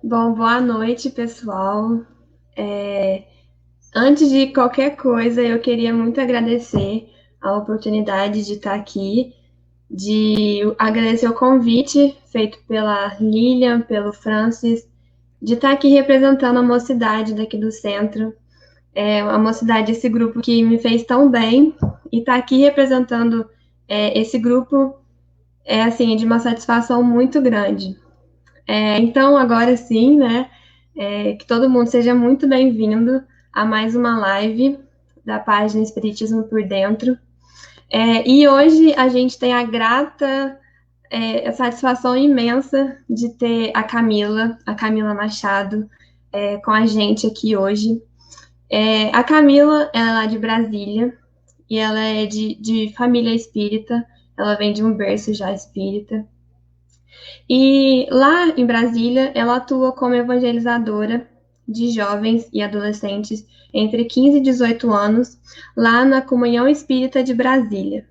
Bom, boa noite, pessoal. Antes de qualquer coisa, eu queria muito agradecer a oportunidade de estar aqui, de agradecer o convite feito pela Lilian, pelo Francis, de estar aqui representando a mocidade daqui do centro. A mocidade, esse grupo que me fez tão bem, e estar aqui representando esse grupo é, assim, de uma satisfação muito grande. Então, agora sim, né? Que todo mundo seja muito bem-vindo a mais uma live da página Espiritismo por Dentro. E hoje a gente tem a grata a satisfação imensa de ter a Camila Machado, com a gente aqui hoje. A Camila, ela é lá de Brasília e ela é de família espírita, ela vem de um berço já espírita. E lá em Brasília, ela atua como evangelizadora de jovens e adolescentes entre 15 e 18 anos, lá na Comunhão Espírita de Brasília.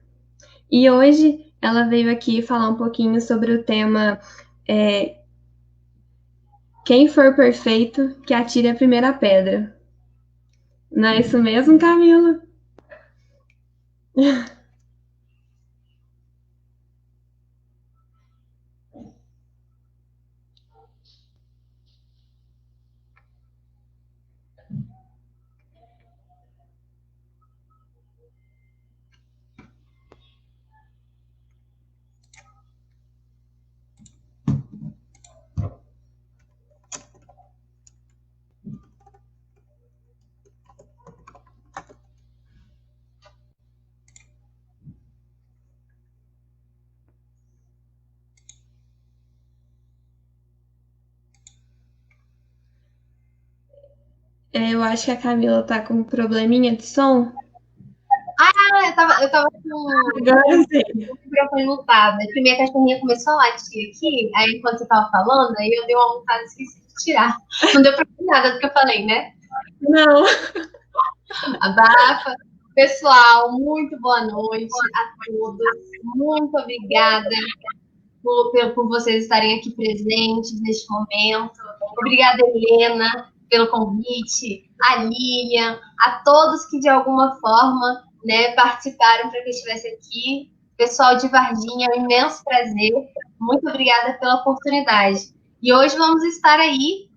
E hoje ela veio aqui falar um pouquinho sobre o tema Quem for perfeito, que atire a primeira pedra. Não é isso mesmo, Camila? Eu acho que a Camila tá com um probleminha de som. Eu tava com Agora sim. o microfone mutado. Aí minha cachorrinha começou a latir aqui, aí enquanto você tava falando, aí eu dei uma mutada e esqueci de tirar. Não deu pra ver nada do que eu falei, né? Não. Abafa. Pessoal, muito boa noite a todos. Muito obrigada por vocês estarem aqui presentes neste momento. Obrigada, Helena, pelo convite, a Lilian, a todos que de alguma forma, né, participaram para que eu estivesse aqui. Pessoal de Varginha, é um imenso prazer. Muito obrigada pela oportunidade. E hoje vamos estar aí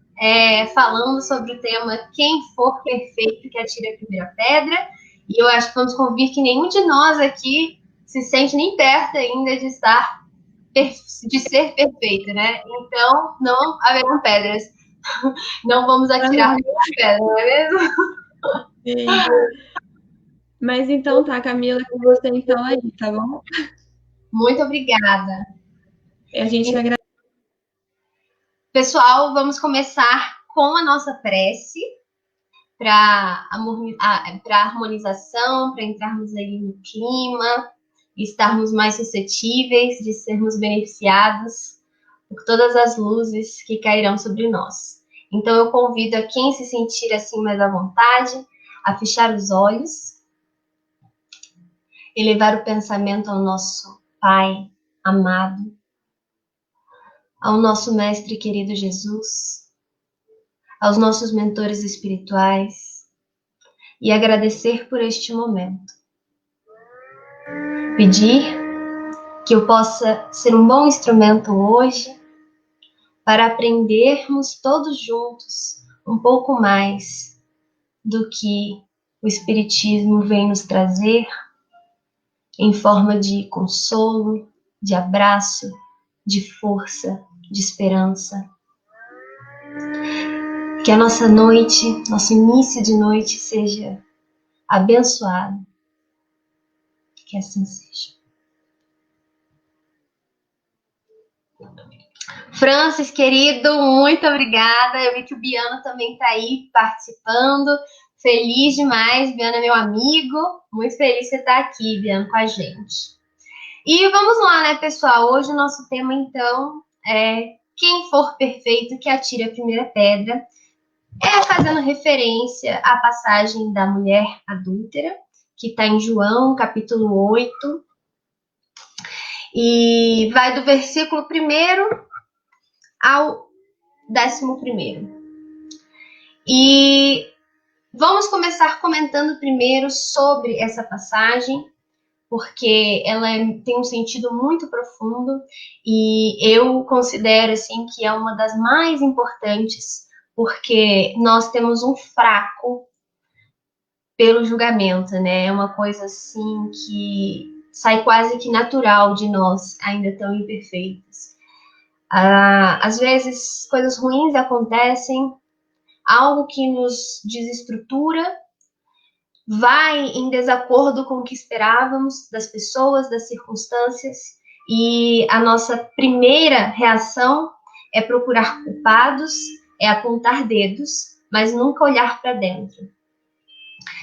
falando sobre o tema Quem for perfeito que atire a primeira pedra. E eu acho que vamos convir que nenhum de nós aqui se sente nem perto ainda de estar de ser perfeito, né? Então, não haverão pedras. Não vamos atirar nenhuma pedra, não é mesmo? Sim. Mas então tá, Camila, com você então aí, tá bom? Muito obrigada. A gente agradece. Pessoal, vamos começar com a nossa prece para harmonização, para entrarmos aí no clima, estarmos mais suscetíveis de sermos beneficiados por todas as luzes que cairão sobre nós. Então eu convido a quem se sentir assim mais à vontade a fechar os olhos, elevar o pensamento ao nosso Pai amado, ao nosso Mestre querido Jesus, aos nossos mentores espirituais e agradecer por este momento. Pedir que eu possa ser um bom instrumento hoje para aprendermos todos juntos um pouco mais do que o Espiritismo vem nos trazer em forma de consolo, de abraço, de força, de esperança. Que a nossa noite, nosso início de noite seja abençoado. Que assim seja. Francis, querido, muito obrigada. Eu vi que o Biano também está aí participando. Feliz demais, Biano é meu amigo. Muito feliz que você está aqui, Biano, com a gente. E vamos lá, né, pessoal? Hoje o nosso tema, então, é quem for perfeito que atire a primeira pedra. Fazendo referência à passagem da mulher adúltera, que está em João, capítulo 8, e vai do versículo 1 ao 11º. E vamos começar comentando primeiro sobre essa passagem, porque ela tem um sentido muito profundo e eu considero assim que é uma das mais importantes, porque nós temos um fraco pelo julgamento, né? É uma coisa assim que sai quase que natural de nós, ainda tão imperfeitos. Às vezes coisas ruins acontecem, algo que nos desestrutura, vai em desacordo com o que esperávamos das pessoas, das circunstâncias, e a nossa primeira reação é procurar culpados, é apontar dedos, mas nunca olhar para dentro.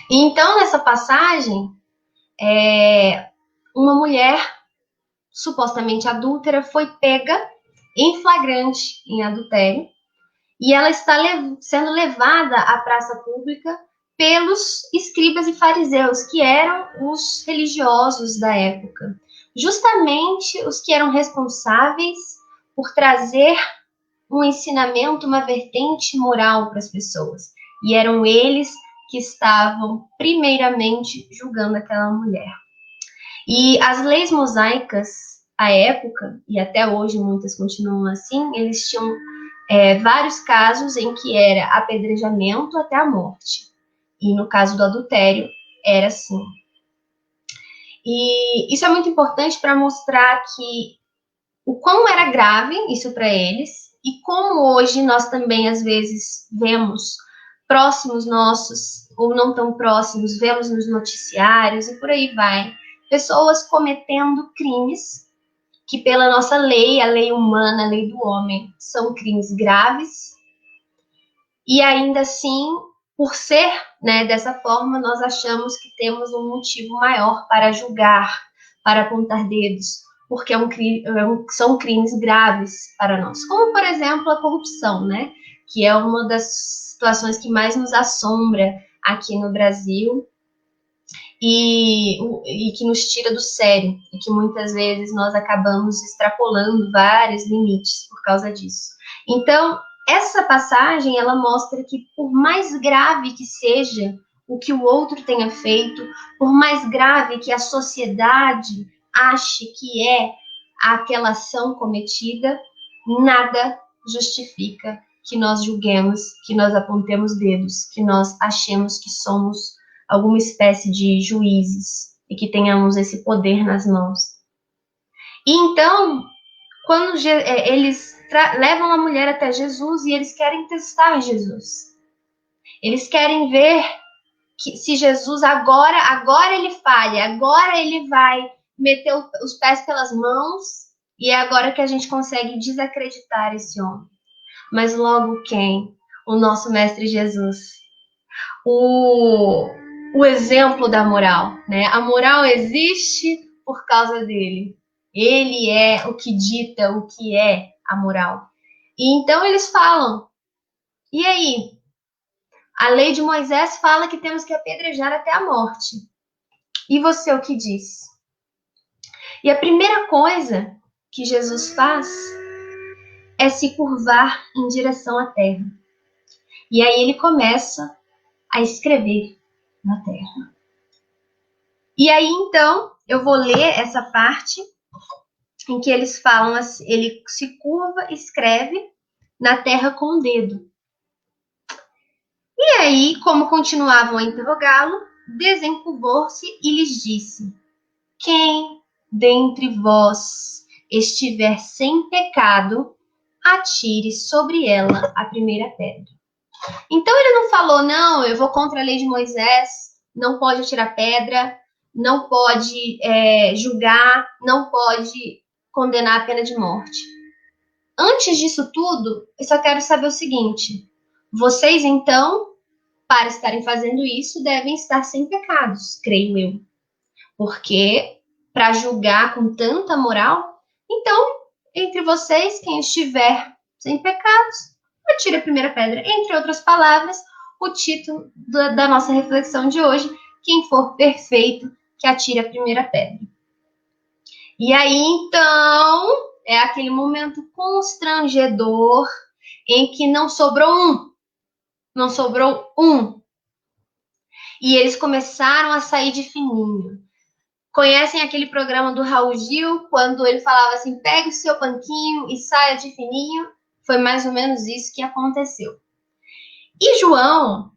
E então, nessa passagem, uma mulher supostamente adúltera foi pega em flagrante em adultério, e ela está sendo levada à praça pública pelos escribas e fariseus, que eram os religiosos da época, justamente os que eram responsáveis por trazer um ensinamento, uma vertente moral para as pessoas. E eram eles que estavam primeiramente julgando aquela mulher. E as leis mosaicas, à época, e até hoje muitas continuam assim, eles tinham vários casos em que era apedrejamento até a morte. E no caso do adultério, era assim. E isso é muito importante para mostrar que o quão era grave isso para eles, e como hoje nós também, às vezes, vemos próximos nossos, ou não tão próximos, vemos nos noticiários e por aí vai, pessoas cometendo crimes que pela nossa lei, a lei humana, a lei do homem, são crimes graves, e ainda assim, por ser, né, dessa forma, nós achamos que temos um motivo maior para julgar, para apontar dedos, porque são crimes graves para nós. Como, por exemplo, a corrupção, né, que é uma das situações que mais nos assombra aqui no Brasil, e que nos tira do sério, e que muitas vezes nós acabamos extrapolando vários limites por causa disso. Então, essa passagem, ela mostra que por mais grave que seja o que o outro tenha feito, por mais grave que a sociedade ache que é aquela ação cometida, nada justifica que nós julguemos, que nós apontemos dedos, que nós achemos que somos alguma espécie de juízes e que tenhamos esse poder nas mãos. E então, quando eles levam a mulher até Jesus e eles querem testar Jesus, eles querem ver que se Jesus agora ele falha, agora ele vai meter os pés pelas mãos e é agora que a gente consegue desacreditar esse homem. Mas logo quem? O nosso Mestre Jesus. O exemplo da moral, né? A moral existe por causa dele. Ele é o que dita o que é a moral. E então eles falam, e aí? A lei de Moisés fala que temos que apedrejar até a morte. E você o que diz? E a primeira coisa que Jesus faz é se curvar em direção à terra. E aí ele começa a escrever na terra. E aí, então, eu vou ler essa parte em que eles falam assim, ele se curva, escreve na terra com o dedo. E aí, como continuavam a interrogá-lo, desencurvou-se e lhes disse: quem dentre vós estiver sem pecado, atire sobre ela a primeira pedra. Então ele não falou, não, eu vou contra a lei de Moisés, não pode atirar pedra, não pode julgar, não pode condenar a pena de morte. Antes disso tudo, eu só quero saber o seguinte: vocês então, para estarem fazendo isso, devem estar sem pecados, creio eu. Porque para julgar com tanta moral, então, entre vocês, quem estiver sem pecados, atire a primeira pedra. Entre outras palavras, o título da nossa reflexão de hoje: quem for perfeito, que atire a primeira pedra. E aí, então, é aquele momento constrangedor em que não sobrou um. Não sobrou um. E eles começaram a sair de fininho. Conhecem aquele programa do Raul Gil, quando ele falava assim, pegue o seu banquinho e saia de fininho? Foi mais ou menos isso que aconteceu. E João,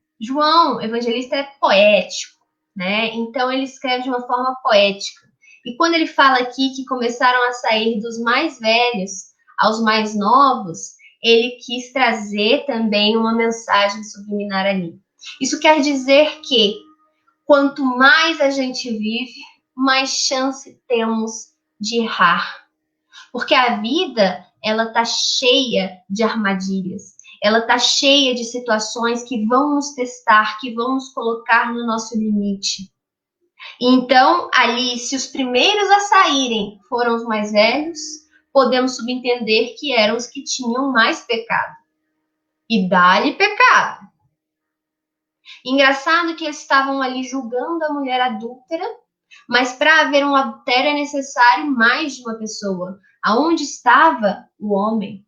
evangelista, é poético, né? Então ele escreve de uma forma poética. E quando ele fala aqui que começaram a sair dos mais velhos aos mais novos, ele quis trazer também uma mensagem subliminar ali. Isso quer dizer que quanto mais a gente vive, mais chance temos de errar. Porque a vida, ela tá cheia de armadilhas. Ela tá cheia de situações que vão nos testar, que vão nos colocar no nosso limite. Então, ali, se os primeiros a saírem foram os mais velhos, podemos subentender que eram os que tinham mais pecado. E dá-lhe pecado. Engraçado que eles estavam ali julgando a mulher adúltera, mas para haver um adultério é necessário mais de uma pessoa. Aonde estava o homem?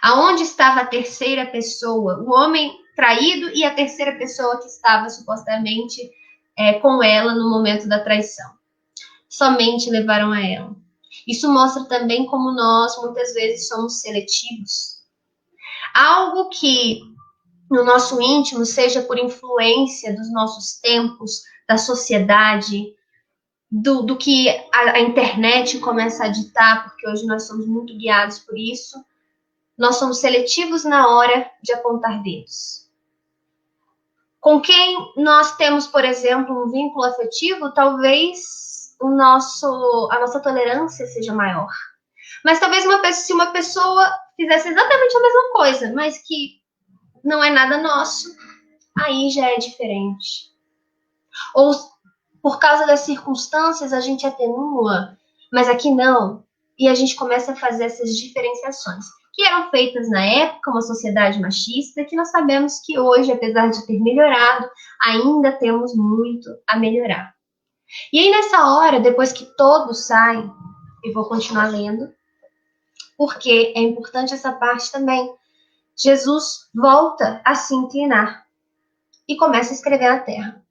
Aonde estava a terceira pessoa? O homem traído e a terceira pessoa que estava supostamente com ela no momento da traição. Somente levaram a ela. Isso mostra também como nós muitas vezes somos seletivos. Algo que no nosso íntimo, seja por influência dos nossos tempos, da sociedade, do que a internet começa a ditar, porque hoje nós somos muito guiados por isso, nós somos seletivos na hora de apontar dedos. Com quem nós temos, por exemplo, um vínculo afetivo, talvez a nossa tolerância seja maior. Mas talvez se uma pessoa fizesse exatamente a mesma coisa, mas que não é nada nosso, aí já é diferente. Ou por causa das circunstâncias a gente atenua, mas aqui não. E a gente começa a fazer essas diferenciações, que eram feitas na época, uma sociedade machista, que nós sabemos que hoje, apesar de ter melhorado, ainda temos muito a melhorar. E aí nessa hora, depois que todos saem, eu vou continuar lendo, porque é importante essa parte também. Jesus volta a se inclinar e começa a escrever na terra.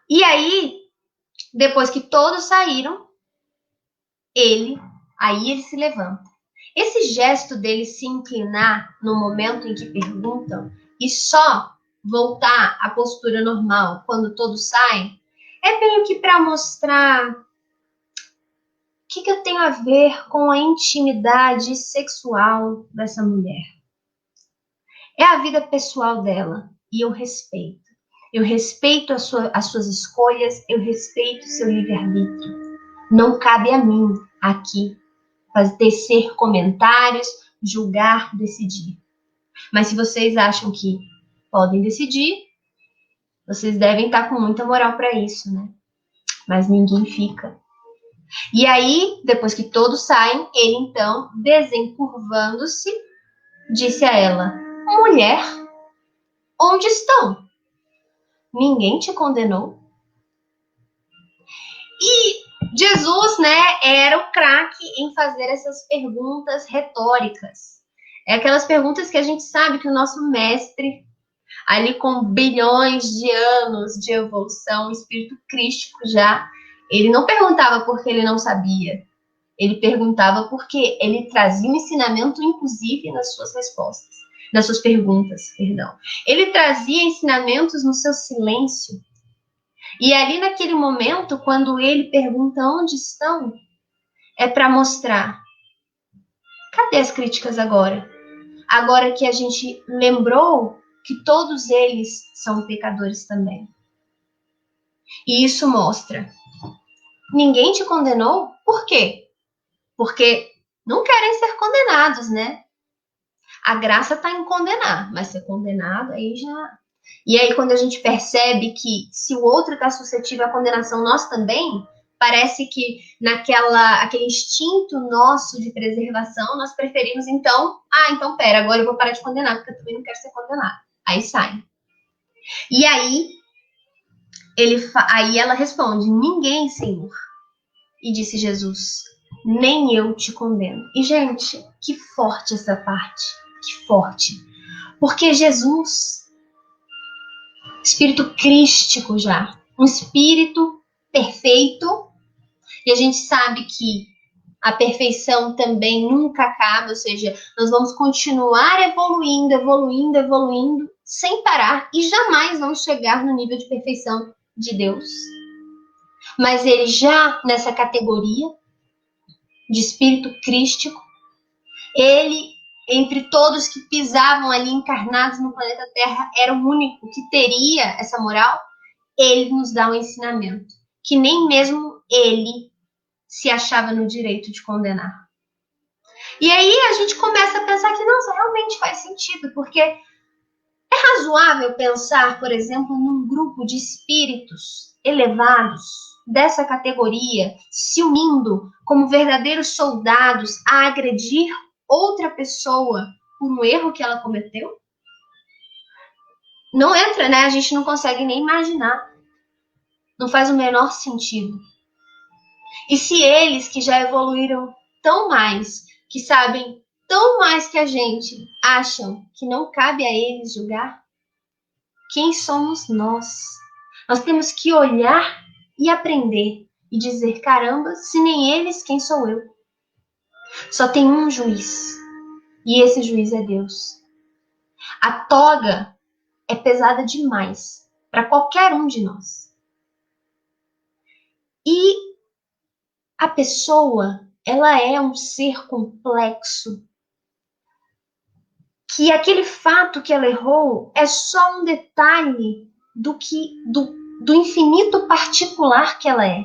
E aí, depois que todos saíram, ele se levanta. Esse gesto dele se inclinar no momento em que perguntam e só voltar à postura normal quando todos saem, é meio que para mostrar o que eu tenho a ver com a intimidade sexual dessa mulher. É a vida pessoal dela e eu respeito. Eu respeito as suas escolhas, eu respeito o seu livre-arbítrio. Não cabe a mim aqui tecer comentários, julgar, decidir. Mas se vocês acham que podem decidir, vocês devem estar com muita moral para isso, né? Mas ninguém fica. E aí, depois que todos saem, ele então, desencurvando-se, disse a ela: mulher, onde estão? Ninguém te condenou? E Jesus, né, era o craque em fazer essas perguntas retóricas. É aquelas perguntas que a gente sabe que o nosso mestre, ali com bilhões de anos de evolução, espírito crístico já, ele não perguntava porque ele não sabia. Ele perguntava porque ele trazia um ensinamento, inclusive, nas suas respostas, nas suas perguntas, perdão. Ele trazia ensinamentos no seu silêncio. E ali naquele momento, quando ele pergunta onde estão, é para mostrar, cadê as críticas agora? Agora que a gente lembrou que todos eles são pecadores também. E isso mostra, ninguém te condenou? Por quê? Porque não querem ser condenados, né? A graça está em condenar, mas ser condenado aí já... E aí quando a gente percebe que se o outro está suscetível à condenação, nós também, parece que aquele instinto nosso de preservação, nós preferimos então, então pera, agora eu vou parar de condenar, porque eu também não quero ser condenado. Aí sai. E aí, aí ela responde, ninguém, Senhor. E disse Jesus, nem eu te condeno. E, gente, que forte essa parte, que forte. Porque Jesus, espírito crístico já, um espírito perfeito, e a gente sabe que a perfeição também nunca acaba, ou seja, nós vamos continuar evoluindo, evoluindo, evoluindo, sem parar, e jamais vamos chegar no nível de perfeição de Deus. Mas ele já nessa categoria de espírito crístico, ele, entre todos que pisavam ali encarnados no planeta Terra, era o único que teria essa moral. Ele nos dá um ensinamento que nem mesmo ele se achava no direito de condenar. E aí a gente começa a pensar que, nossa, realmente faz sentido, porque é razoável pensar, por exemplo, num grupo de espíritos elevados dessa categoria se unindo como verdadeiros soldados a agredir outra pessoa por um erro que ela cometeu? Não entra, né? A gente não consegue nem imaginar. Não faz o menor sentido. E se eles que já evoluíram tão mais, que sabem tão mais que a gente, acham que não cabe a eles julgar, quem somos nós? Nós temos que olhar e aprender e dizer, caramba, se nem eles, quem sou eu? Só tem um juiz, e esse juiz é Deus. A toga é pesada demais para qualquer um de nós. E a pessoa, ela é um ser complexo, que aquele fato que ela errou é só um detalhe do infinito particular que ela é.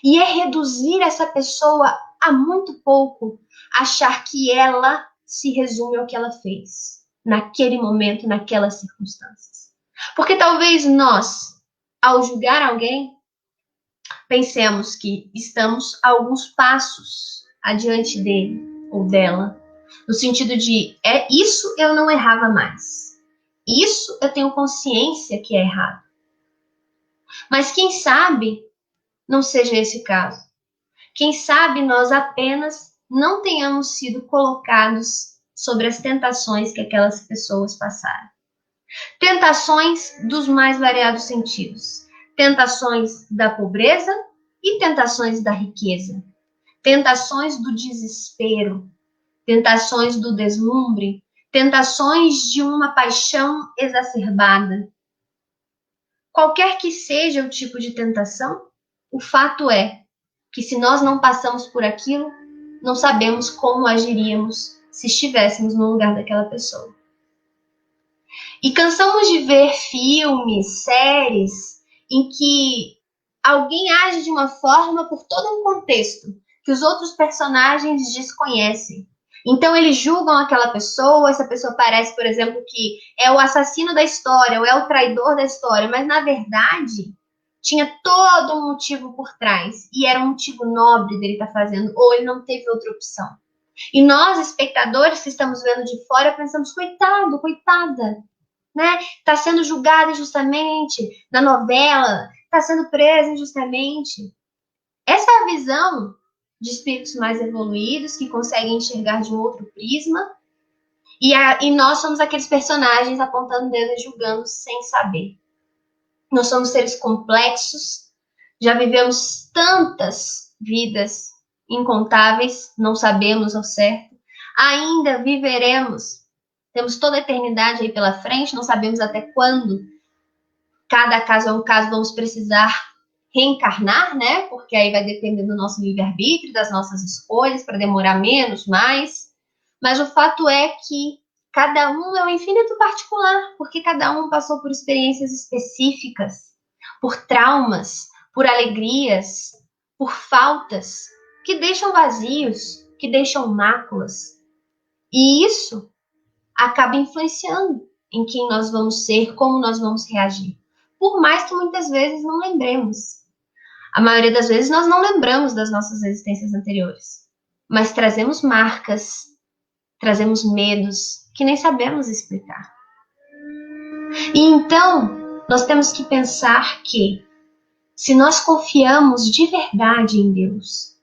E é reduzir essa pessoa a muito pouco, achar que ela se resume ao que ela fez, naquele momento, naquelas circunstâncias. Porque talvez nós, ao julgar alguém, pensemos que estamos a alguns passos adiante dele ou dela, no sentido de, isso eu não errava mais. Isso eu tenho consciência que é errado. Mas quem sabe não seja esse o caso. Quem sabe nós apenas não tenhamos sido colocados sobre as tentações que aquelas pessoas passaram. Tentações dos mais variados sentidos. Tentações da pobreza e tentações da riqueza. Tentações do desespero. Tentações do deslumbre. Tentações de uma paixão exacerbada. Qualquer que seja o tipo de tentação, o fato é que se nós não passamos por aquilo, não sabemos como agiríamos se estivéssemos no lugar daquela pessoa. E cansamos de ver filmes, séries, em que alguém age de uma forma por todo um contexto que os outros personagens desconhecem. Então eles julgam aquela pessoa, essa pessoa parece, por exemplo, que é o assassino da história, ou é o traidor da história, mas na verdade tinha todo um motivo por trás, e era um motivo nobre dele estar fazendo, ou ele não teve outra opção. E nós, espectadores que estamos vendo de fora, pensamos, coitado, coitada, né? Está sendo julgada injustamente na novela, está sendo presa injustamente. Essa é a visão de espíritos mais evoluídos, que conseguem enxergar de um outro prisma, e nós somos aqueles personagens apontando o dedo e julgando sem saber. Nós somos seres complexos, já vivemos tantas vidas incontáveis, não sabemos ao certo, ainda viveremos, temos toda a eternidade aí pela frente, não sabemos até quando, cada caso é um caso, vamos precisar reencarnar, né? Porque aí vai depender do nosso livre-arbítrio, das nossas escolhas, para demorar menos, mais. Mas o fato é que cada um é um infinito particular, porque cada um passou por experiências específicas, por traumas, por alegrias, por faltas, que deixam vazios, que deixam máculas. E isso acaba influenciando em quem nós vamos ser, como nós vamos reagir. Por mais que muitas vezes não lembremos. A maioria das vezes nós não lembramos das nossas existências anteriores, mas trazemos marcas, trazemos medos que nem sabemos explicar. E então, nós temos que pensar que, se nós confiamos de verdade em Deus,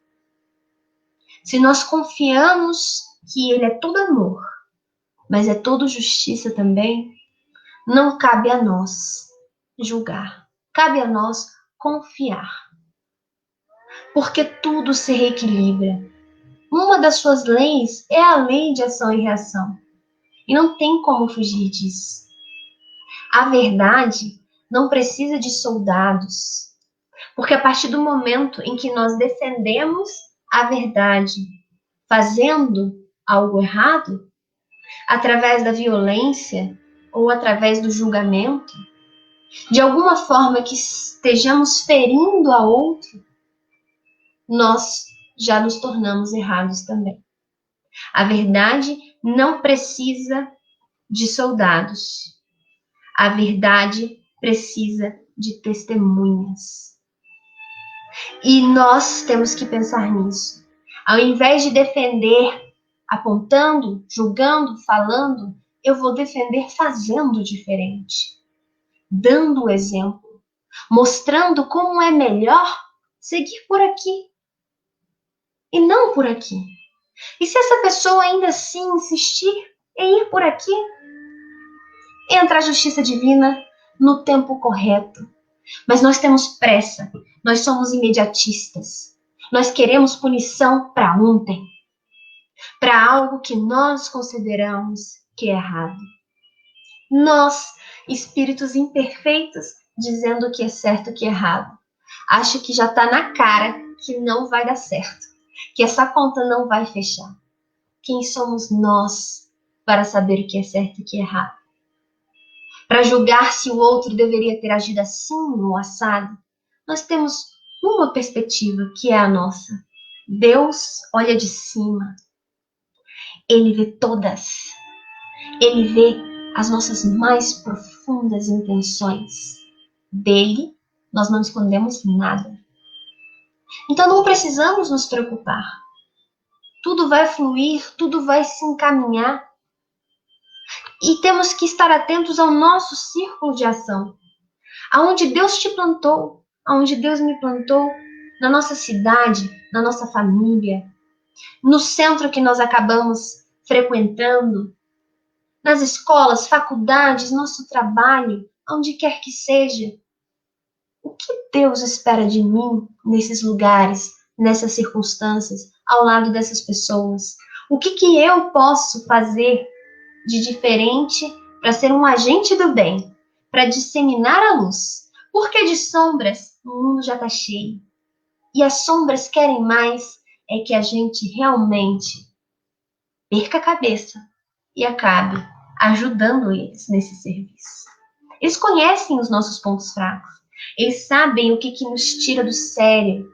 se nós confiamos que Ele é todo amor, mas é todo justiça também, não cabe a nós julgar. Cabe a nós confiar. Porque tudo se reequilibra. Uma das suas leis é a lei de ação e reação. E não tem como fugir disso. A verdade não precisa de soldados. Porque a partir do momento em que nós defendemos a verdade, fazendo algo errado, através da violência ou através do julgamento, de alguma forma que estejamos ferindo a outro, nós já nos tornamos errados também. A verdade não precisa de soldados. A verdade precisa de testemunhas. E nós temos que pensar nisso. Ao invés de defender apontando, julgando, falando, eu vou defender fazendo diferente. Dando o exemplo. Mostrando como é melhor seguir por aqui. E não por aqui. E se essa pessoa ainda assim insistir em ir por aqui, entra a justiça divina no tempo correto. Mas nós temos pressa, nós somos imediatistas. Nós queremos punição para ontem, para algo que nós consideramos que é errado. Nós, espíritos imperfeitos, dizendo o que é certo e o que é errado. Acho que já está na cara que não vai dar certo, que essa conta não vai fechar. Quem somos nós para saber o que é certo e o que é errado? Para julgar se o outro deveria ter agido assim ou assado, nós temos uma perspectiva que é a nossa. Deus olha de cima. Ele vê todas. Ele vê as nossas mais profundas intenções. Dele, nós não escondemos nada. Então não precisamos nos preocupar. Tudo vai fluir, tudo vai se encaminhar. E temos que estar atentos ao nosso círculo de ação. Aonde Deus te plantou, aonde Deus me plantou, na nossa cidade, na nossa família, no centro que nós acabamos frequentando, nas escolas, faculdades, nosso trabalho, onde quer que seja. O que Deus espera de mim nesses lugares, nessas circunstâncias, ao lado dessas pessoas? O que eu posso fazer de diferente para ser um agente do bem, para disseminar a luz? Porque de sombras o mundo já está cheio. E as sombras querem mais é que a gente realmente perca a cabeça e acabe ajudando eles nesse serviço. Eles conhecem os nossos pontos fracos. Eles sabem o que nos tira do sério.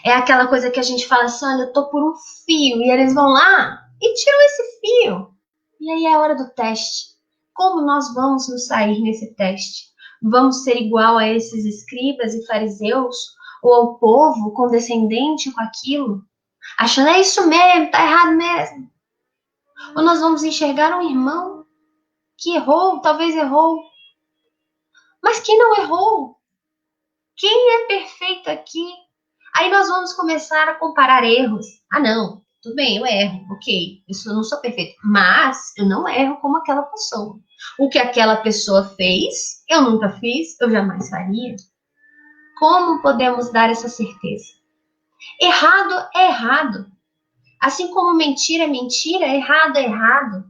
É aquela coisa que a gente fala assim, olha, eu tô por um fio. E eles vão lá e tiram esse fio. E aí é a hora do teste. Como nós vamos nos sair nesse teste? Vamos ser igual a esses escribas e fariseus? Ou ao povo condescendente com aquilo? Achando, é isso mesmo, tá errado mesmo. Ou nós vamos enxergar um irmão que errou, talvez errou. Mas quem não errou? Quem é perfeito aqui? Aí nós vamos começar a comparar erros. Ah, não, tudo bem, eu erro, ok. Eu não sou perfeito, mas eu não erro como aquela pessoa. O que aquela pessoa fez, eu nunca fiz, eu jamais faria. Como podemos dar essa certeza? Errado é errado. Assim como mentira é mentira, errado é errado.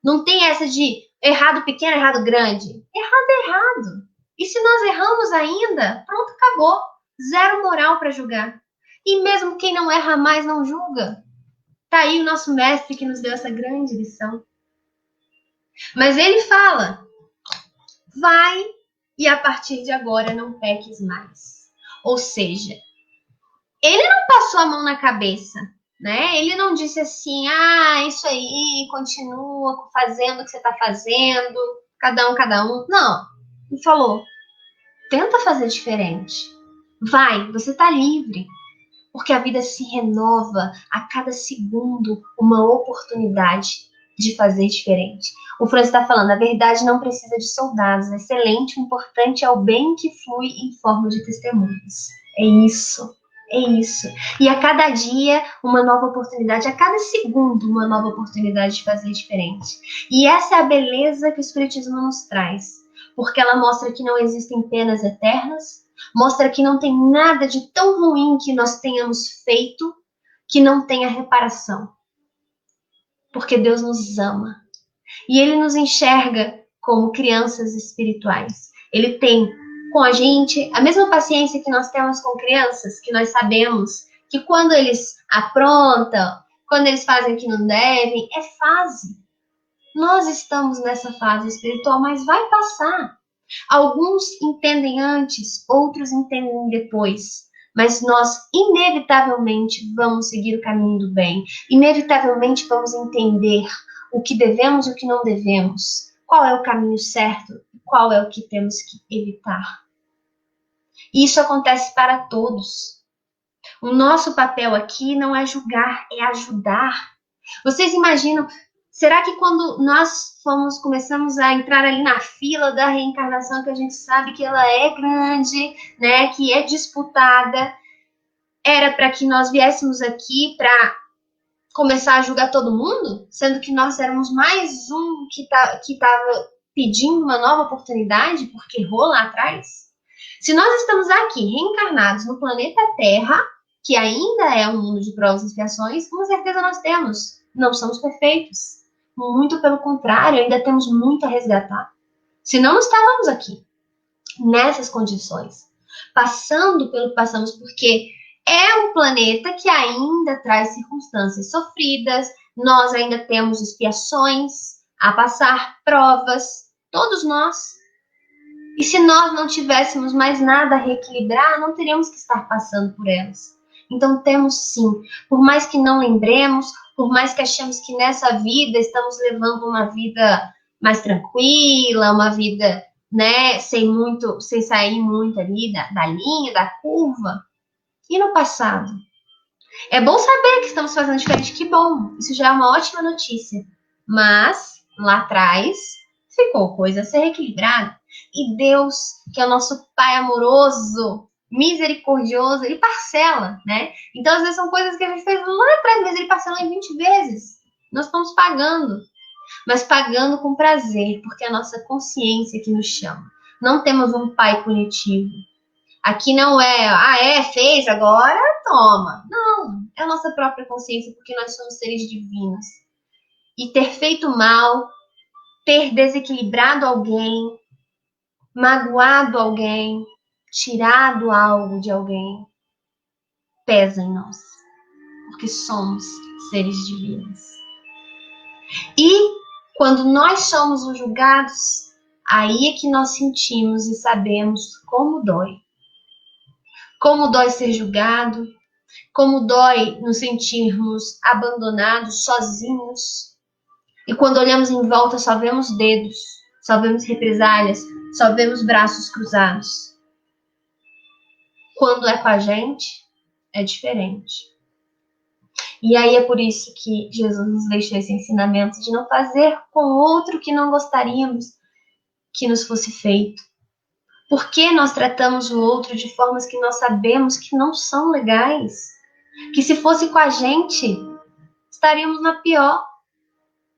Não tem essa de errado pequeno, errado grande. Errado é errado. E se nós erramos ainda, pronto, acabou. Zero moral para julgar. E mesmo quem não erra mais não julga. Tá aí o nosso mestre que nos deu essa grande lição. Mas ele fala, vai e a partir de agora não peques mais. Ou seja, ele não passou a mão na cabeça, né? Ele não disse assim, isso aí, continua fazendo o que você está fazendo, cada um. Não, ele falou, tenta fazer diferente. Vai, você está livre. Porque a vida se renova a cada segundo, uma oportunidade de fazer diferente. O Francis está falando, a verdade não precisa de soldados. Excelente, o importante é o bem que flui em forma de testemunhas. É isso. É isso. E a cada dia, uma nova oportunidade, a cada segundo, uma nova oportunidade de fazer diferente. E essa é a beleza que o Espiritismo nos traz. Porque ela mostra que não existem penas eternas, mostra que não tem nada de tão ruim que nós tenhamos feito que não tenha reparação. Porque Deus nos ama. E Ele nos enxerga como crianças espirituais. Ele tem com a gente a mesma paciência que nós temos com crianças, que nós sabemos que quando eles aprontam, quando eles fazem o que não devem, é fase. Nós estamos nessa fase espiritual, mas vai passar. Alguns entendem antes, outros entendem depois. Mas nós, inevitavelmente, vamos seguir o caminho do bem. Inevitavelmente, vamos entender o que devemos e o que não devemos. Qual é o caminho certo e qual é o que temos que evitar. E isso acontece para todos. O nosso papel aqui não é julgar, é ajudar. Vocês imaginam, será que quando nós começamos a entrar ali na fila da reencarnação, que a gente sabe que ela é grande, né, que é disputada, era para que nós viéssemos aqui para começar a julgar todo mundo? Sendo que nós éramos mais um que estava pedindo uma nova oportunidade porque errou lá atrás? Se nós estamos aqui reencarnados no planeta Terra, que ainda é um mundo de provas e expiações, com certeza nós temos. Não somos perfeitos. Muito pelo contrário, ainda temos muito a resgatar. Senão não estávamos aqui, nessas condições, passando pelo que passamos, porque é um planeta que ainda traz circunstâncias sofridas, nós ainda temos expiações a passar, provas, todos nós. E se nós não tivéssemos mais nada a reequilibrar, não teríamos que estar passando por elas. Então temos sim, por mais que não lembremos, por mais que achemos que nessa vida estamos levando uma vida mais tranquila, uma vida, né, sem sair muito ali da linha, da curva. E no passado? É bom saber que estamos fazendo diferente, que bom, isso já é uma ótima notícia. Mas, lá atrás, ficou coisa a ser equilibrada. E Deus, que é o nosso Pai amoroso, misericordioso, Ele parcela, né? Então, às vezes, são coisas que a gente fez lá atrás, mas Ele parcelou em 20 vezes. Nós estamos pagando, mas pagando com prazer, porque é a nossa consciência que nos chama. Não temos um Pai punitivo. Aqui não é, fez agora, toma. Não, é a nossa própria consciência, porque nós somos seres divinos. E ter feito mal, ter desequilibrado alguém, magoado alguém, tirado algo de alguém, pesa em nós, porque somos seres divinos. E quando nós somos os julgados, aí é que nós sentimos e sabemos como dói. Como dói ser julgado, como dói nos sentirmos abandonados, sozinhos. E quando olhamos em volta, só vemos dedos, só vemos represálias, só vemos braços cruzados. Quando é com a gente, é diferente. E aí é por isso que Jesus nos deixou esse ensinamento de não fazer com o outro que não gostaríamos que nos fosse feito. Por que nós tratamos o outro de formas que nós sabemos que não são legais? Que se fosse com a gente, estaríamos na pior.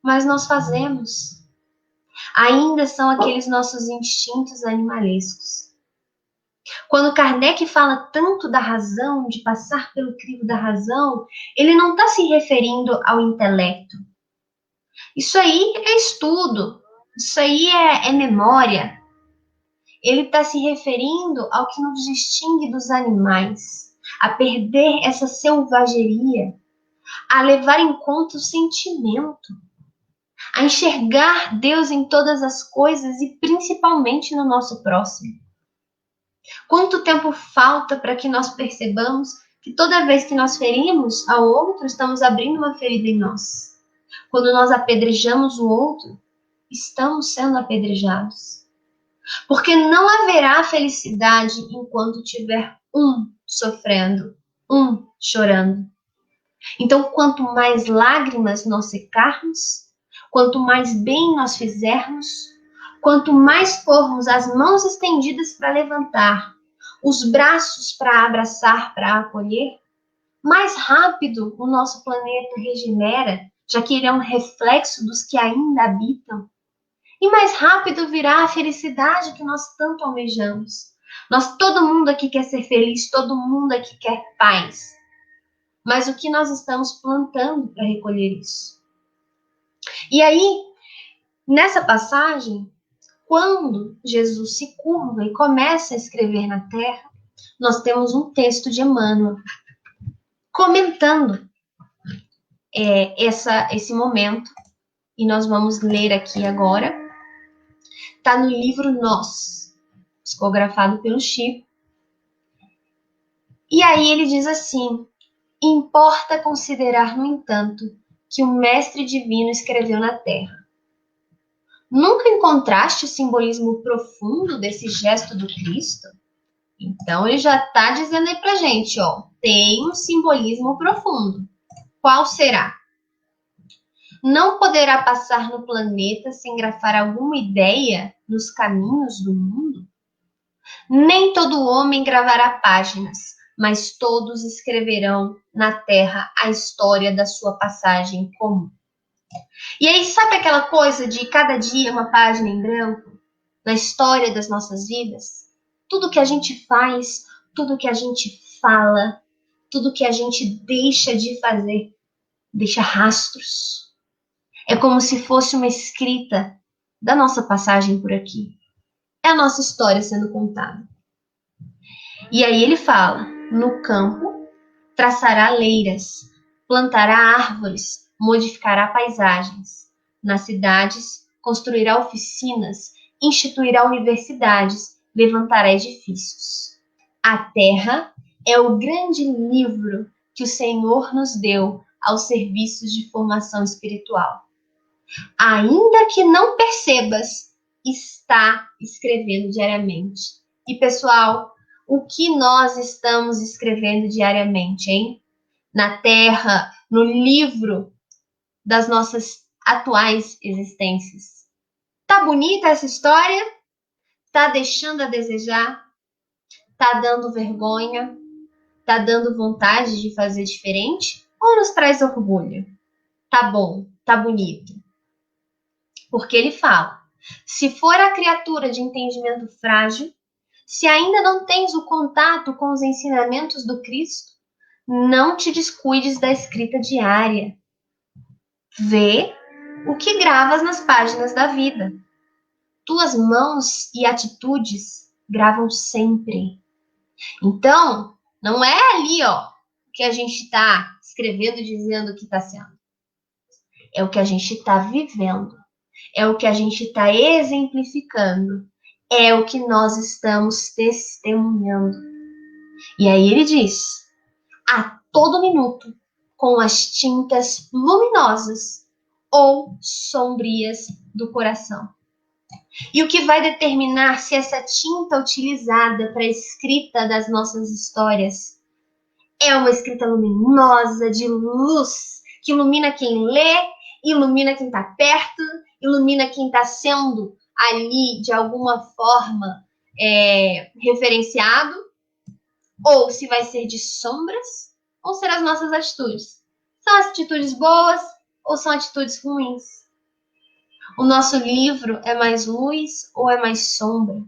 Mas nós fazemos. Ainda são aqueles nossos instintos animalescos. Quando Kardec fala tanto da razão, de passar pelo crivo da razão, ele não está se referindo ao intelecto. Isso aí é estudo, isso aí é memória. Ele está se referindo ao que nos distingue dos animais, a perder essa selvageria, a levar em conta o sentimento, a enxergar Deus em todas as coisas e principalmente no nosso próximo. Quanto tempo falta para que nós percebamos que toda vez que nós ferimos ao outro, estamos abrindo uma ferida em nós? Quando nós apedrejamos o outro, estamos sendo apedrejados. Porque não haverá felicidade enquanto tiver um sofrendo, um chorando. Então, quanto mais lágrimas nós secarmos, quanto mais bem nós fizermos, quanto mais formos as mãos estendidas para levantar, os braços para abraçar, para acolher, mais rápido o nosso planeta regenera, já que ele é um reflexo dos que ainda habitam, e mais rápido virá a felicidade que nós tanto almejamos. Todo mundo aqui quer ser feliz, todo mundo aqui quer paz. Mas o que nós estamos plantando para recolher isso? E aí, nessa passagem, quando Jesus se curva e começa a escrever na terra, nós temos um texto de Emmanuel comentando esse momento, e nós vamos ler aqui agora. Está no livro Nós, psicografado pelo Chico. E aí ele diz assim: importa considerar, no entanto, que o Mestre Divino escreveu na terra. Nunca encontraste o simbolismo profundo desse gesto do Cristo? Então ele já está dizendo aí pra gente, ó, tem um simbolismo profundo. Qual será? Não poderá passar no planeta sem grafar alguma ideia nos caminhos do mundo? Nem todo homem gravará páginas, mas todos escreverão na terra a história da sua passagem comum. E aí, sabe aquela coisa de cada dia uma página em branco na história das nossas vidas? Tudo que a gente faz, tudo que a gente fala, tudo que a gente deixa de fazer, deixa rastros. É como se fosse uma escrita da nossa passagem por aqui. É a nossa história sendo contada. E aí ele fala: no campo traçará leiras, plantará árvores, modificará paisagens. Nas cidades construirá oficinas, instituirá universidades, levantará edifícios. A terra é o grande livro que o Senhor nos deu aos serviços de formação espiritual. Ainda que não percebas, está escrevendo diariamente. E pessoal, o que nós estamos escrevendo diariamente, hein? Na terra, no livro das nossas atuais existências. Tá bonita essa história? Tá deixando a desejar? Tá dando vergonha? Tá dando vontade de fazer diferente? Ou nos traz orgulho? Tá bom, tá bonito. Porque ele fala: se for a criatura de entendimento frágil, se ainda não tens o contato com os ensinamentos do Cristo, não te descuides da escrita diária. Vê o que gravas nas páginas da vida. Tuas mãos e atitudes gravam sempre. Então, não é ali, ó, que a gente está escrevendo dizendo que está sendo. É o que a gente está vivendo. É o que a gente está exemplificando. É o que nós estamos testemunhando. E aí ele diz: a todo minuto, com as tintas luminosas ou sombrias do coração. E o que vai determinar se essa tinta utilizada para a escrita das nossas histórias é uma escrita luminosa, de luz, que ilumina quem lê, ilumina quem está perto, ilumina quem está sendo ali de alguma forma referenciado, ou se vai ser de sombras, ou serão as nossas atitudes. São atitudes boas ou são atitudes ruins? O nosso livro é mais luz ou é mais sombra?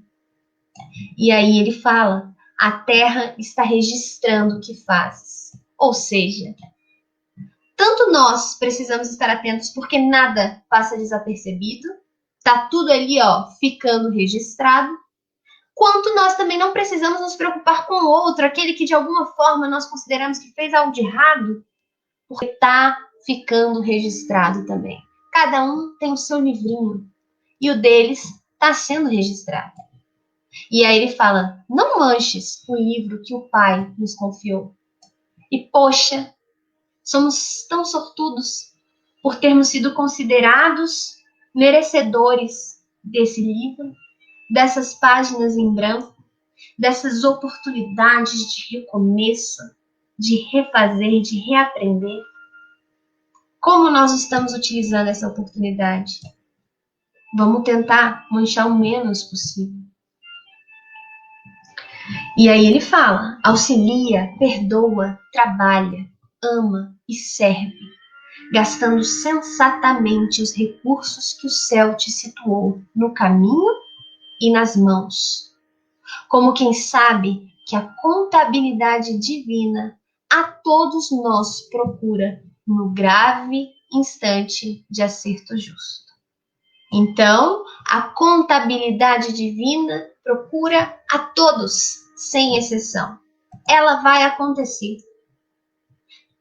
E aí ele fala: a terra está registrando o que fazes. Ou seja, tanto nós precisamos estar atentos porque nada passa desapercebido, tá tudo ali, ó, ficando registrado, quanto nós também não precisamos nos preocupar com o outro, aquele que de alguma forma nós consideramos que fez algo de errado, porque tá ficando registrado também. Cada um tem o seu livrinho e o deles está sendo registrado. E aí ele fala: não manches o livro que o Pai nos confiou. E poxa, somos tão sortudos por termos sido considerados merecedores desse livro, dessas páginas em branco, dessas oportunidades de recomeço, de refazer, de reaprender. Como nós estamos utilizando essa oportunidade? Vamos tentar manchar o menos possível. E aí ele fala: auxilia, perdoa, trabalha, ama e serve, gastando sensatamente os recursos que o céu te situou no caminho e nas mãos, como quem sabe que a contabilidade divina a todos nós procura no grave instante de acerto justo. Então, a contabilidade divina procura a todos, sem exceção. Ela vai acontecer.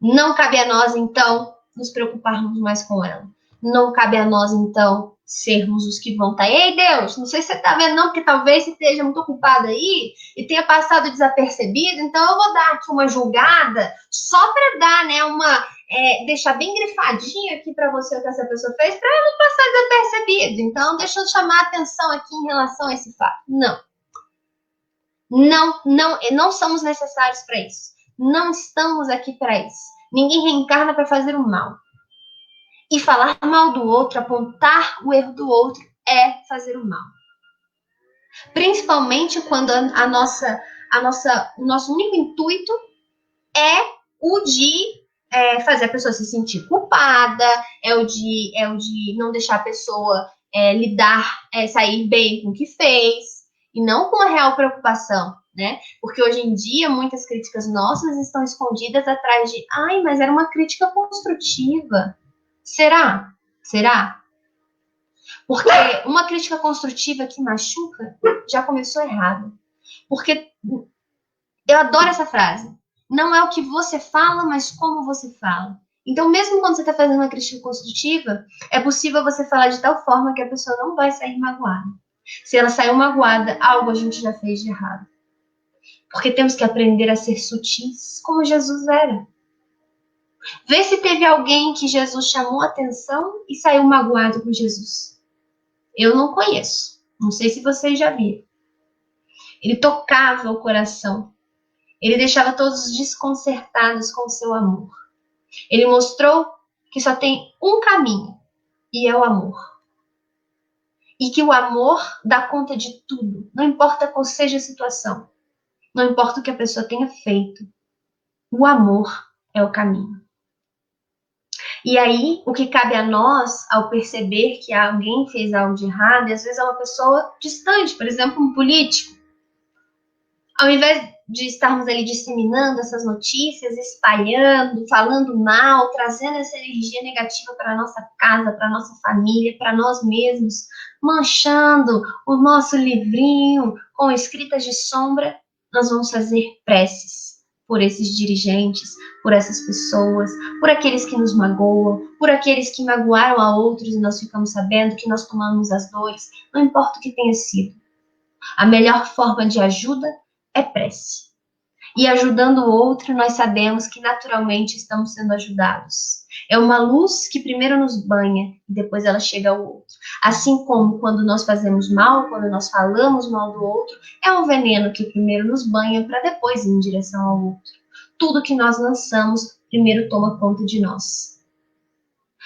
Não cabe a nós, então, nos preocuparmos mais com ela. Não cabe a nós, então, sermos os que vão estar. Ei, Deus, não sei se você está vendo, não, porque talvez você esteja muito ocupado aí e tenha passado desapercebido, então eu vou dar aqui uma julgada só para dar, né, deixar bem grifadinho aqui para você o que essa pessoa fez, para ela não passar desapercebido. Então, deixa eu chamar a atenção aqui em relação a esse fato. Não somos necessários para isso. Não estamos aqui para isso. Ninguém reencarna para fazer o mal. E falar mal do outro, apontar o erro do outro, é fazer o mal. Principalmente quando o nosso único intuito é o de fazer a pessoa se sentir culpada, é o de não deixar a pessoa sair bem com o que fez, e não com a real preocupação, né? Porque hoje em dia muitas críticas nossas estão escondidas atrás de mas era uma crítica construtiva. Será? Porque uma crítica construtiva que machuca já começou errado. Porque eu adoro essa frase. Não é o que você fala, mas como você fala. Então, mesmo quando você está fazendo uma crítica construtiva, é possível você falar de tal forma que a pessoa não vai sair magoada. Se ela saiu magoada, algo a gente já fez de errado. Porque temos que aprender a ser sutis, como Jesus era. Vê se teve alguém que Jesus chamou a atenção e saiu magoado com Jesus. Eu não conheço. Não sei se vocês já viram. Ele tocava o coração. Ele deixava todos desconcertados com o seu amor. Ele mostrou que só tem um caminho, e é o amor. E que o amor dá conta de tudo, não importa qual seja a situação, não importa o que a pessoa tenha feito. O amor é o caminho. E aí, o que cabe a nós, ao perceber que alguém fez algo de errado, e às vezes é uma pessoa distante, por exemplo, um político, ao invés de estarmos ali disseminando essas notícias, espalhando, falando mal, trazendo essa energia negativa para a nossa casa, para a nossa família, para nós mesmos, manchando o nosso livrinho com escritas de sombra, nós vamos fazer preces por esses dirigentes, por essas pessoas, por aqueles que nos magoam, por aqueles que magoaram a outros e nós ficamos sabendo que nós tomamos as dores, não importa o que tenha sido. A melhor forma de ajuda é prece. E ajudando o outro, nós sabemos que naturalmente estamos sendo ajudados. É uma luz que primeiro nos banha e depois ela chega ao outro. Assim como quando nós fazemos mal, quando nós falamos mal do outro, é um veneno que primeiro nos banha para depois ir em direção ao outro. Tudo que nós lançamos primeiro toma conta de nós.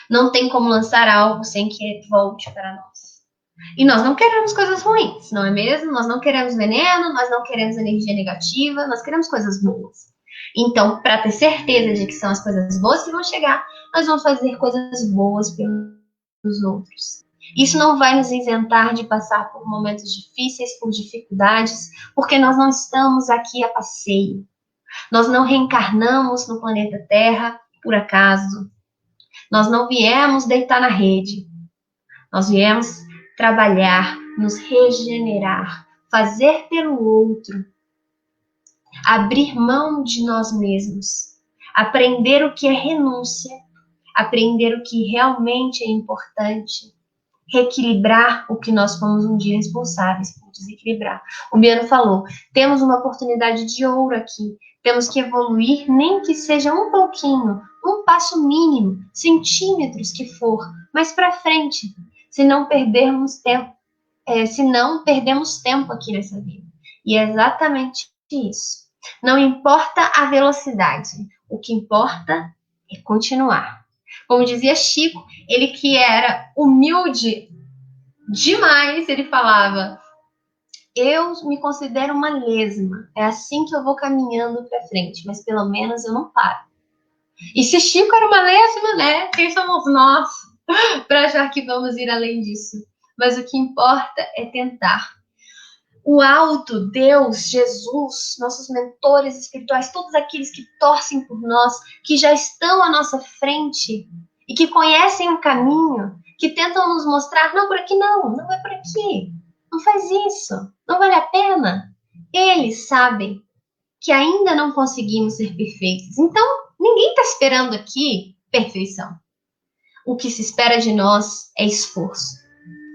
Não tem como lançar algo sem que volte para nós. E nós não queremos coisas ruins, não é mesmo? Nós não queremos veneno, nós não queremos energia negativa, nós queremos coisas boas. Então, para ter certeza de que são as coisas boas que vão chegar, nós vamos fazer coisas boas pelos outros. Isso não vai nos isentar de passar por momentos difíceis, por dificuldades, porque nós não estamos aqui a passeio. Nós não reencarnamos no planeta Terra por acaso. Nós não viemos deitar na rede. Nós viemos trabalhar, nos regenerar, fazer pelo outro, abrir mão de nós mesmos, aprender o que é renúncia, aprender o que realmente é importante, reequilibrar o que nós fomos um dia responsáveis por desequilibrar. O Biano falou, temos uma oportunidade de ouro aqui, temos que evoluir, nem que seja um pouquinho, um passo mínimo, centímetros que for, mas para frente, se não perdermos tempo aqui nessa vida. E é exatamente isso. Não importa a velocidade, o que importa é continuar. Como dizia Chico, ele que era humilde demais, ele falava, eu me considero uma lesma. É assim que eu vou caminhando para frente, mas pelo menos eu não paro. E se Chico era uma lesma, né? Quem somos nós para achar que vamos ir além disso? Mas o que importa é tentar. O alto, Deus, Jesus, nossos mentores espirituais, todos aqueles que torcem por nós, que já estão à nossa frente e que conhecem o caminho, que tentam nos mostrar, não, por aqui não é por aqui, não faz isso, não vale a pena. Eles sabem que ainda não conseguimos ser perfeitos. Então, ninguém está esperando aqui perfeição. O que se espera de nós é esforço.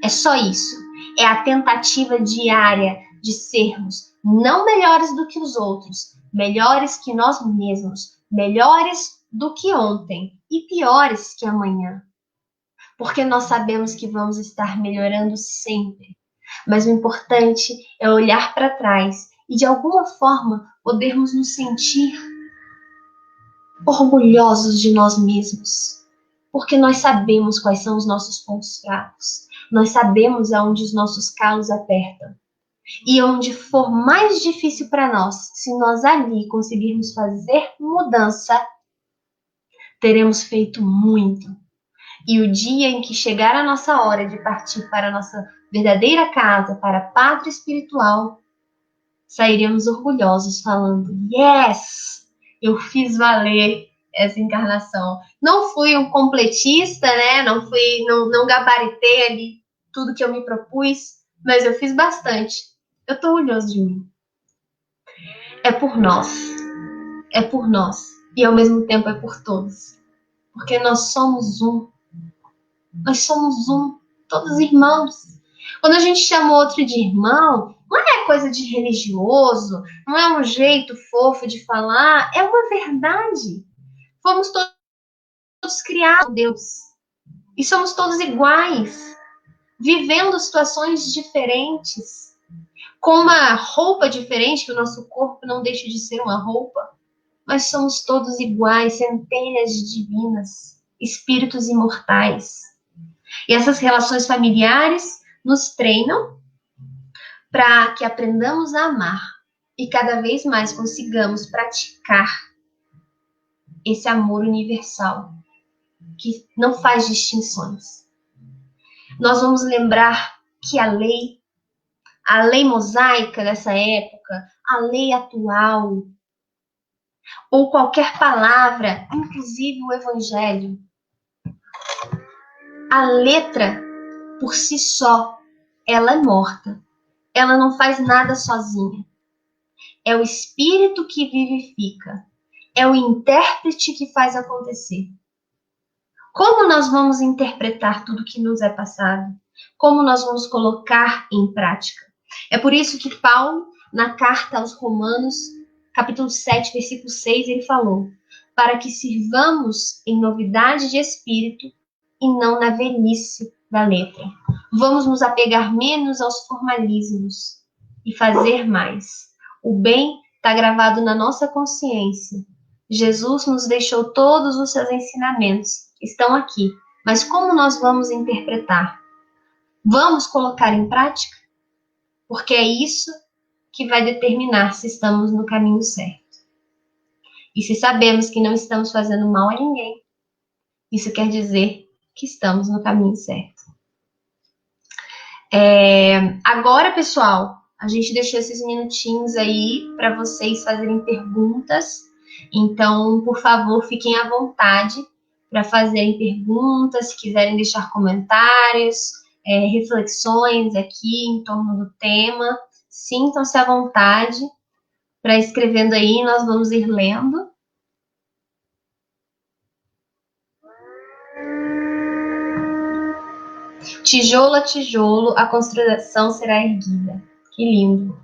É só isso. É a tentativa diária de sermos não melhores do que os outros, melhores que nós mesmos, melhores do que ontem e piores que amanhã. Porque nós sabemos que vamos estar melhorando sempre. Mas o importante é olhar para trás e, de alguma forma, podermos nos sentir orgulhosos de nós mesmos. Porque nós sabemos quais são os nossos pontos fracos. Nós sabemos aonde os nossos calos apertam. E onde for mais difícil para nós, se nós ali conseguirmos fazer mudança, teremos feito muito. E o dia em que chegar a nossa hora de partir para a nossa verdadeira casa, para a pátria espiritual, sairemos orgulhosos falando: yes, eu fiz valer essa encarnação. Não fui um completista, né? Não gabaritei ali tudo que eu me propus, mas eu fiz bastante. Eu tô orgulhoso de mim. É por nós. É por nós. E ao mesmo tempo é por todos. Porque nós somos um. Nós somos um. Todos irmãos. Quando a gente chama o outro de irmão, não é coisa de religioso, não é um jeito fofo de falar, é uma verdade. Fomos todos criados por Deus. E somos todos iguais, vivendo situações diferentes, com uma roupa diferente, que o nosso corpo não deixa de ser uma roupa, mas somos todos iguais, centenas de divinas, espíritos imortais. E essas relações familiares nos treinam para que aprendamos a amar e cada vez mais consigamos praticar esse amor universal, que não faz distinções. Nós vamos lembrar que a lei mosaica dessa época, a lei atual, ou qualquer palavra, inclusive o evangelho, a letra por si só, ela é morta. Ela não faz nada sozinha. É o espírito que vivifica. É o intérprete que faz acontecer. Como nós vamos interpretar tudo que nos é passado? Como nós vamos colocar em prática? É por isso que Paulo, na carta aos Romanos, capítulo 7, versículo 6, ele falou: para que sirvamos em novidade de espírito e não na velhice da letra. Vamos nos apegar menos aos formalismos e fazer mais. O bem está gravado na nossa consciência. Jesus nos deixou todos os seus ensinamentos, estão aqui. Mas como nós vamos interpretar? Vamos colocar em prática? Porque é isso que vai determinar se estamos no caminho certo. E se sabemos que não estamos fazendo mal a ninguém, isso quer dizer que estamos no caminho certo. Agora, pessoal, a gente deixou esses minutinhos aí para vocês fazerem perguntas. Então, por favor, fiquem à vontade para fazerem perguntas, se quiserem deixar comentários, reflexões aqui em torno do tema. Sintam-se à vontade para escrevendo aí, nós vamos ir lendo. Tijolo a tijolo, a construção será erguida. Que lindo.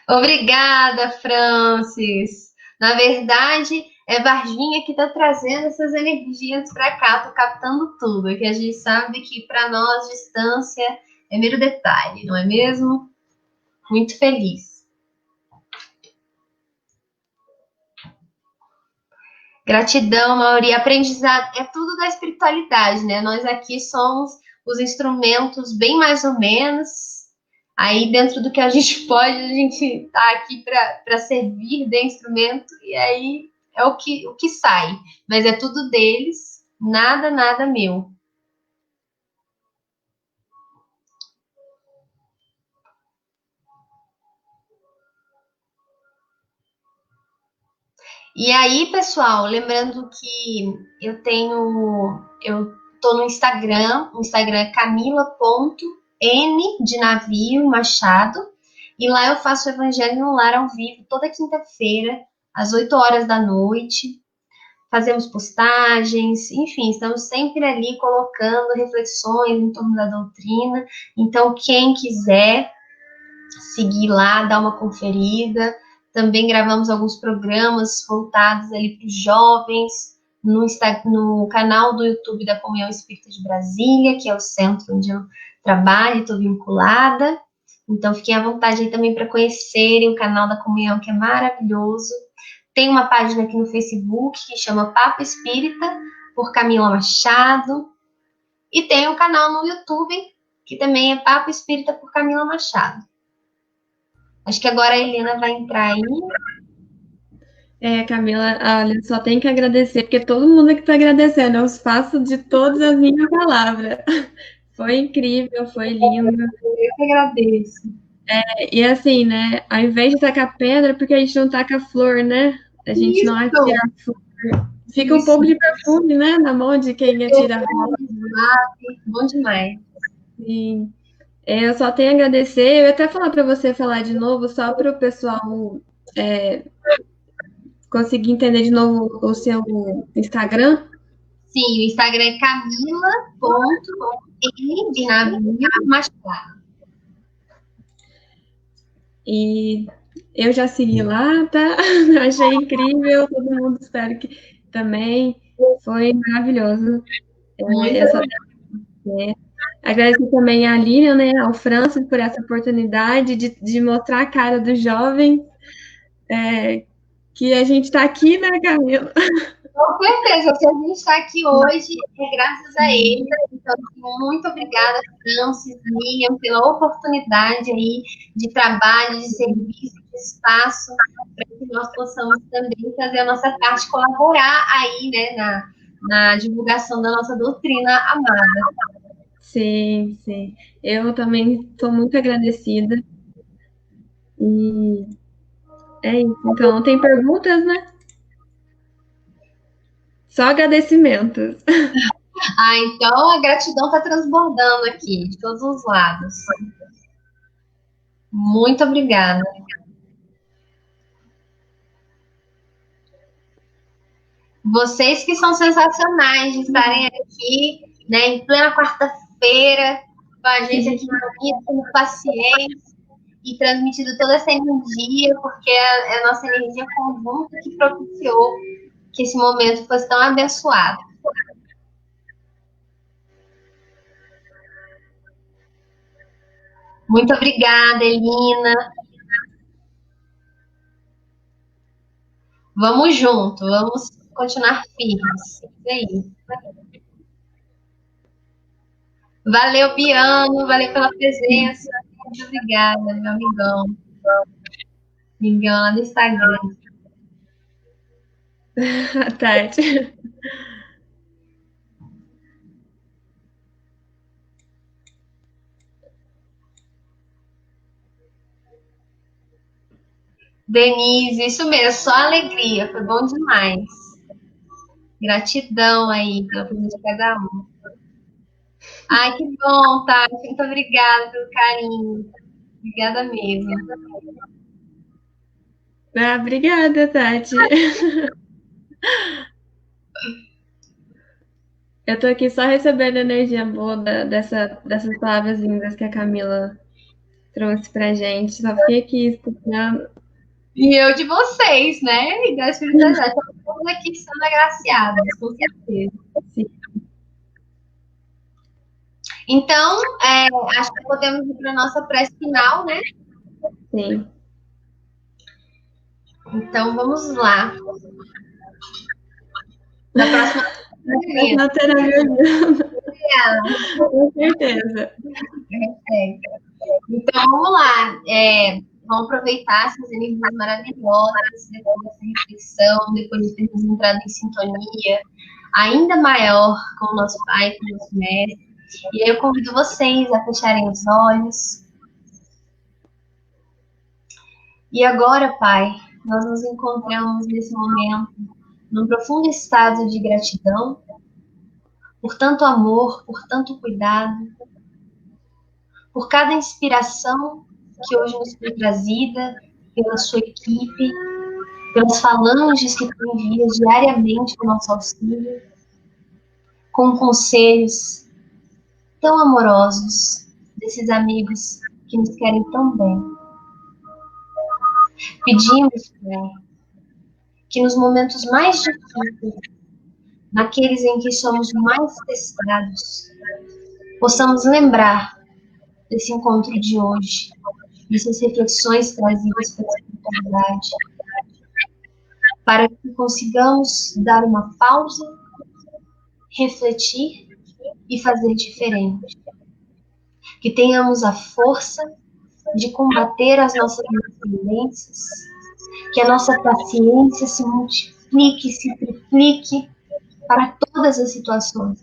Obrigada, Francis. Na verdade, é Varginha que está trazendo essas energias para cá, tô captando tudo, que a gente sabe que para nós distância é mero detalhe, não é mesmo? Muito feliz. Gratidão, Mauri. Aprendizado é tudo da espiritualidade, né? Nós aqui somos os instrumentos bem mais ou menos. Aí, dentro do que a gente pode, a gente tá aqui para servir de instrumento, e aí é o que sai. Mas é tudo deles, nada, nada meu. E aí, pessoal, lembrando que eu tô no Instagram, o Instagram é camila.n de navio Machado, e lá eu faço o Evangelho no Lar ao vivo toda quinta-feira, às 8 horas da noite. Fazemos postagens, enfim, estamos sempre ali colocando reflexões em torno da doutrina. Então, quem quiser seguir lá, dar uma conferida. Também gravamos alguns programas voltados ali para os jovens no canal do YouTube da Comunhão Espírita de Brasília, que é o centro onde eu trabalho e estou vinculada. Então, fiquem à vontade aí também para conhecerem o canal da Comunhão, que é maravilhoso. Tem uma página aqui no Facebook que chama Papo Espírita, por Camila Machado. E tem um canal no YouTube, que também é Papo Espírita, por Camila Machado. Acho que agora a Helena vai entrar aí. Camila, olha, só tenho que agradecer, porque todo mundo que está agradecendo, eu faço de todas as minhas palavras. Foi incrível, foi lindo. Eu que agradeço. E assim, né, ao invés de tacar pedra, porque a gente não taca flor, né? A gente não atira flor. Fica um pouco de perfume, né, na mão de quem atira rosa. Bom demais. Sim. Eu só tenho a agradecer. Eu ia até falar para você falar de novo, só para o pessoal conseguir entender de novo o seu Instagram. Sim, o Instagram é camila.n de navio Machado. E eu já segui lá, tá? Achei incrível, todo mundo espero que também. Foi maravilhoso. Eu só tenho a agradecer também à Lilian, né, ao Francis por essa oportunidade de mostrar a cara dos jovens, que a gente está aqui, né, Camila? Com certeza, se a gente está aqui hoje é graças a ele. Então, muito obrigada, Francis, Miriam, pela oportunidade aí de trabalho, de serviço, de espaço, para que nós possamos também fazer a nossa parte, colaborar aí, né, na divulgação da nossa doutrina amada. Sim, sim. Eu também estou muito agradecida. E é isso. Então, tem perguntas, né? Só agradecimentos. Então a gratidão está transbordando aqui, de todos os lados. Muito obrigada. Vocês que são sensacionais de estarem aqui, né, em plena quarta-feira, com a gente aqui com paciência e transmitindo toda essa energia, porque é a nossa energia conjunta que propiciou que esse momento fosse tão abençoado. Muito obrigada, Elina. Vamos junto, vamos continuar firmes. Isso aí. Valeu, Biano, valeu pela presença. Muito obrigada, meu amigão. Amigão lá no Instagram. À tarde. Denise, isso mesmo, só alegria, foi bom demais. Gratidão aí pela presença de cada um. Ai, que bom, tá? Muito obrigada pelo carinho. Obrigada mesmo. Obrigada, Tati. Eu tô aqui só recebendo energia boa dessas palavras lindas que a Camila trouxe pra gente. Só fiquei aqui escutando. E eu de vocês, né? E da espiritualidade. Todos aqui sendo agraciados, com certeza. Sim. Então, acho que podemos ir para a nossa prece final, né? Sim. Então, vamos lá. Na próxima Não terá com certeza. Então, vamos lá. Vamos aproveitar essas energias maravilhosas, depois dessa reflexão, depois de termos entrado em sintonia ainda maior com o nosso Pai, com o nosso Mestre. E aí eu convido vocês a fecharem os olhos. E agora, Pai, nós nos encontramos nesse momento num profundo estado de gratidão por tanto amor, por tanto cuidado, por cada inspiração que hoje nos foi trazida pela sua equipe, pelas falanges que tu envias diariamente para o nosso auxílio, com conselhos tão amorosos desses amigos que nos querem tão bem. Pedimos, Pai, que nos momentos mais difíceis, naqueles em que somos mais testados, possamos lembrar desse encontro de hoje, dessas reflexões trazidas pela espiritualidade, para que consigamos dar uma pausa, refletir e fazer diferente. Que tenhamos a força de combater as nossas independências, que a nossa paciência se multiplique, se triplique para todas as situações.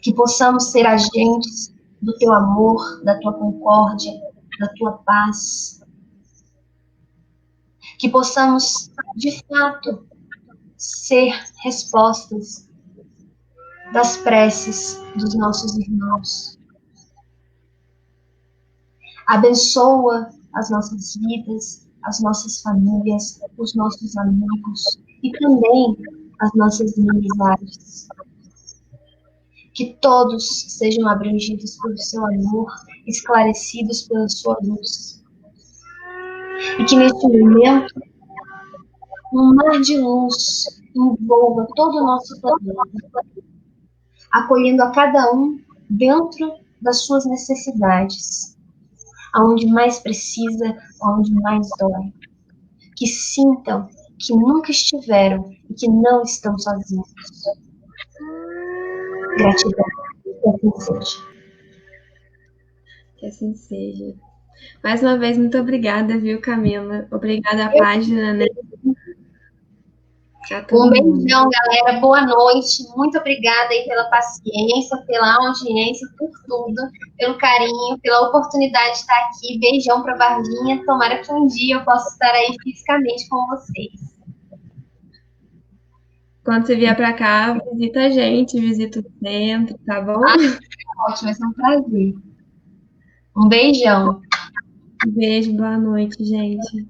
Que possamos ser agentes do teu amor, da tua concórdia, da tua paz. Que possamos, de fato, ser respostas das preces dos nossos irmãos. Abençoa as nossas vidas, as nossas famílias, os nossos amigos e também as nossas inimizades. Que todos sejam abrangidos pelo seu amor, esclarecidos pela sua luz. E que neste momento, um mar de luz envolva todo o nosso planeta, acolhendo a cada um dentro das suas necessidades, aonde mais precisa, aonde mais dói. Que sintam que nunca estiveram e que não estão sozinhos. Gratidão. Que assim seja. Que assim seja. Mais uma vez, muito obrigada, viu, Camila? Obrigada à página, né? Um beijão, galera. Boa noite. Muito obrigada aí pela paciência, pela audiência, por tudo, pelo carinho, pela oportunidade de estar aqui. Beijão para Varginha. Tomara que um dia eu possa estar aí fisicamente com vocês. Quando você vier para cá, visita a gente, visita o centro, tá bom? Ótimo, vai ser um prazer. Um beijão. Beijo, boa noite, gente.